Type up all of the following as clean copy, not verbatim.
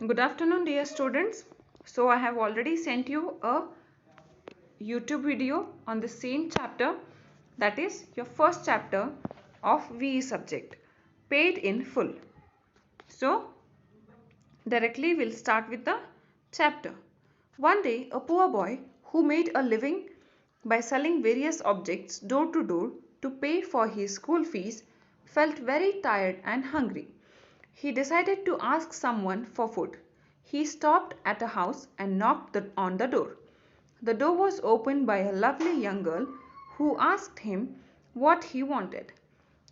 Good afternoon, dear students. So I have already sent you a YouTube video on the same chapter, that is your first chapter of VE subject, paid in full. So directly we'll start with the chapter. One day a poor boy who made a living by selling various objects door to door to pay for his school fees felt very tired and hungry. He decided to ask someone for food. He stopped at a house and knocked on the door. The door was opened by a lovely young girl who asked him what he wanted.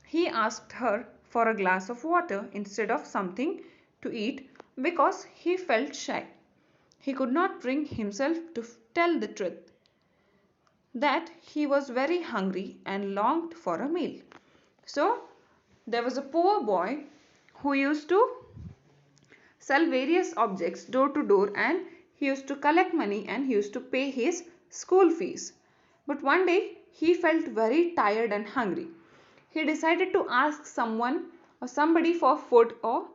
He asked her for a glass of water instead of something to eat because he felt shy. He could not bring himself to tell the truth that he was very hungry and longed for a meal. So, there was a poor boy who used to sell various objects door to door, and he used to collect money and he used to pay his school fees. But one day he felt very tired and hungry. He decided to ask someone or somebody for food or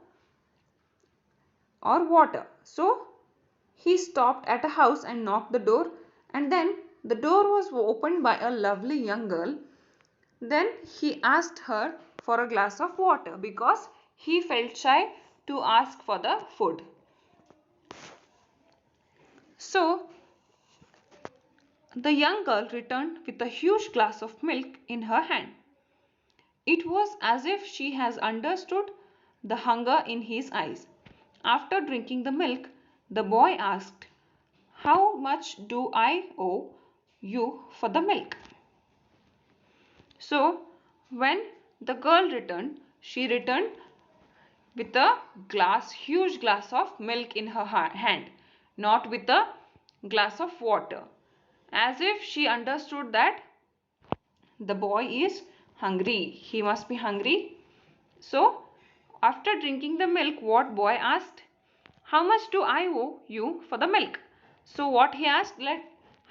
water. So he stopped at a house and knocked the door, and then the door was opened by a lovely young girl. Then he asked her for a glass of water because he felt shy to ask for the food. So the young girl returned with a huge glass of milk in her hand. It was as if she has understood the hunger in his eyes. After drinking the milk, the boy asked, "How much do I owe you for the milk?" So, when the girl returned, she returned with a huge glass of milk in her hand, not with a glass of water, as if she understood that the boy is hungry. He must be hungry. So, after drinking the milk, what boy asked? "How much do I owe you for the milk?" So, what he asked,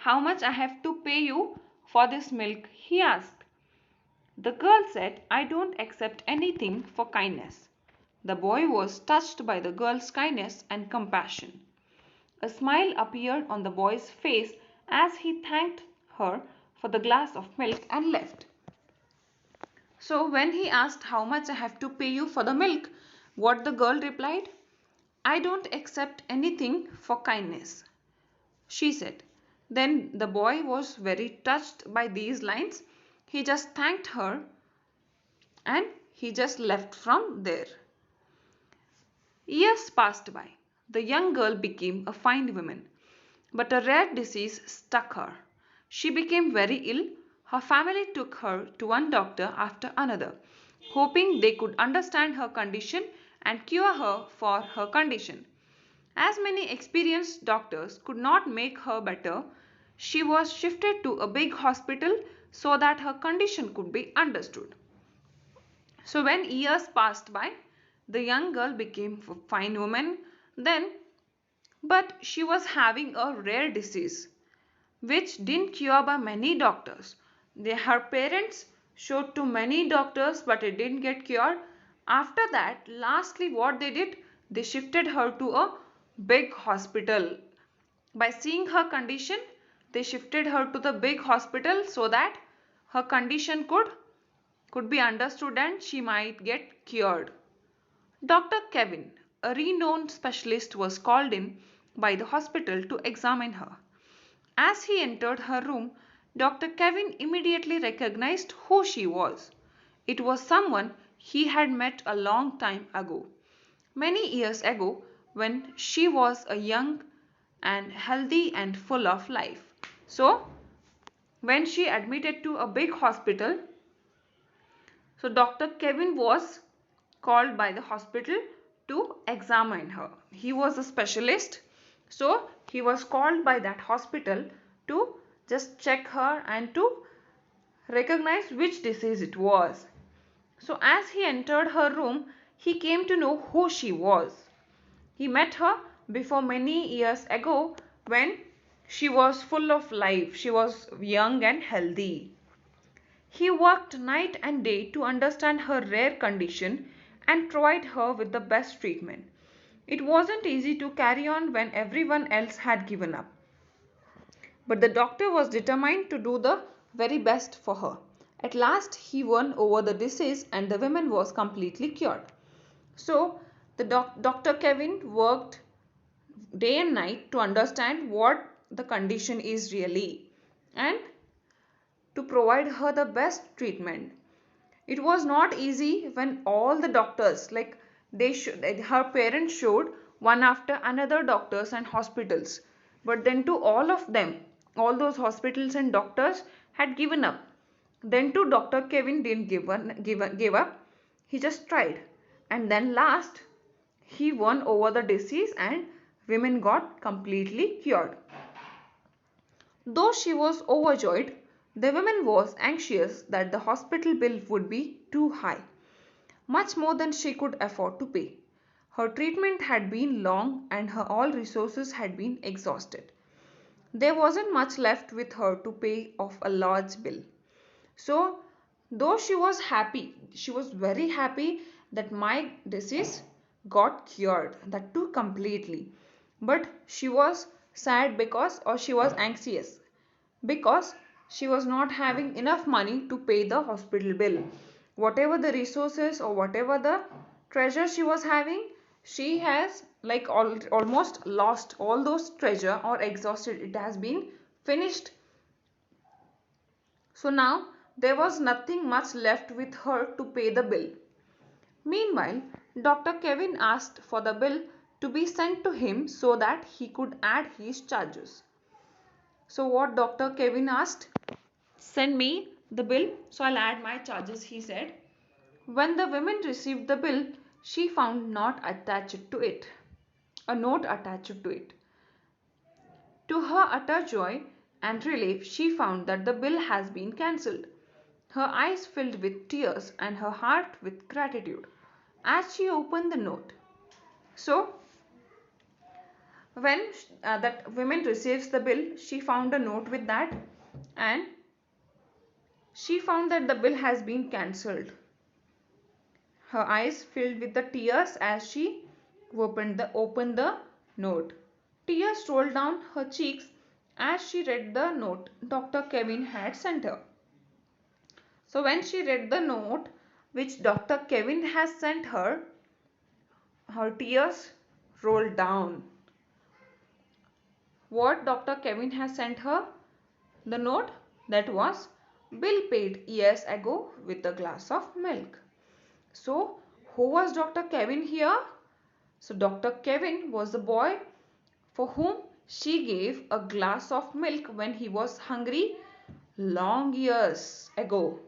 how much I have to pay you for this milk, he asked. The girl said, "I don't accept anything for kindness." The boy was touched by the girl's kindness and compassion. A smile appeared on the boy's face as he thanked her for the glass of milk and left. So when he asked how much I have to pay you for the milk, what the girl replied? "I don't accept anything for kindness," she said. Then the boy was very touched by these lines. He just thanked her and he just left from there. Years passed by. The young girl became a fine woman, but a rare disease struck her. She became very ill. Her family took her to one doctor after another, hoping they could understand her condition and cure her for her condition. As many experienced doctors could not make her better, she was shifted to a big hospital so that her condition could be understood. So when years passed by, the young girl became a fine woman then, but she was having a rare disease which didn't cure by many doctors. Her parents showed to many doctors but it didn't get cured. After that, lastly what they did, they shifted her to a big hospital. By seeing her condition, they shifted her to the big hospital so that her condition could be understood and she might get cured. Dr. Kevin, a renowned specialist, was called in by the hospital to examine her. As he entered her room, Dr. Kevin immediately recognized who she was. It was someone he had met a long time ago. Many years ago, when she was a young and healthy and full of life. So, when she admitted to a big hospital, so Dr. Kevin was called by the hospital to examine her. He was a specialist, so he was called by that hospital to just check her and to recognize which disease it was. So as he entered her room, he came to know who she was. He met her before many years ago when she was full of life. She was young and healthy. He worked night and day to understand her rare condition and provide her with the best treatment. It wasn't easy to carry on when everyone else had given up. But the doctor was determined to do the very best for her. At last he won over the disease and the woman was completely cured. So the Dr. Kevin worked day and night to understand what the condition is really and to provide her the best treatment. It was not easy when all the doctors, like her parents showed one after another doctors and hospitals, but then to all of them, all those hospitals and doctors had given up. Then to Dr. Kevin didn't give up. He just tried, and then last he won over the disease and women got completely cured. Though she was overjoyed, the woman was anxious that the hospital bill would be too high, much more than she could afford to pay. Her treatment had been long and her all resources had been exhausted. There wasn't much left with her to pay off a large bill. So, though she was very happy that my disease got cured, that too completely. But she was sad because, or she was anxious because she was not having enough money to pay the hospital bill. Whatever the resources or whatever the treasure she was having, she has like almost lost all those treasure or exhausted. It has been finished. So now there was nothing much left with her to pay the bill. Meanwhile, Dr. Kevin asked for the bill to be sent to him so that he could add his charges. So what Dr. Kevin asked? Send me the bill so I'll add my charges, he said. When the woman received the bill, she found not attached to it. A note attached to it. To her utter joy and relief, she found that the bill has been cancelled. Her eyes filled with tears and her heart with gratitude as she opened the note. So, when that woman receives the bill, she found a note with that and she found that the bill has been cancelled. Her eyes filled with the tears as she opened the note. Tears rolled down her cheeks as she read the note Dr. Kevin had sent her. So when she read the note which Dr. Kevin has sent her, her tears rolled down. What Dr. Kevin has sent her? The note that was bill paid years ago with a glass of milk. So who was Dr. Kevin here? So Dr. Kevin was the boy for whom she gave a glass of milk when he was hungry long years ago.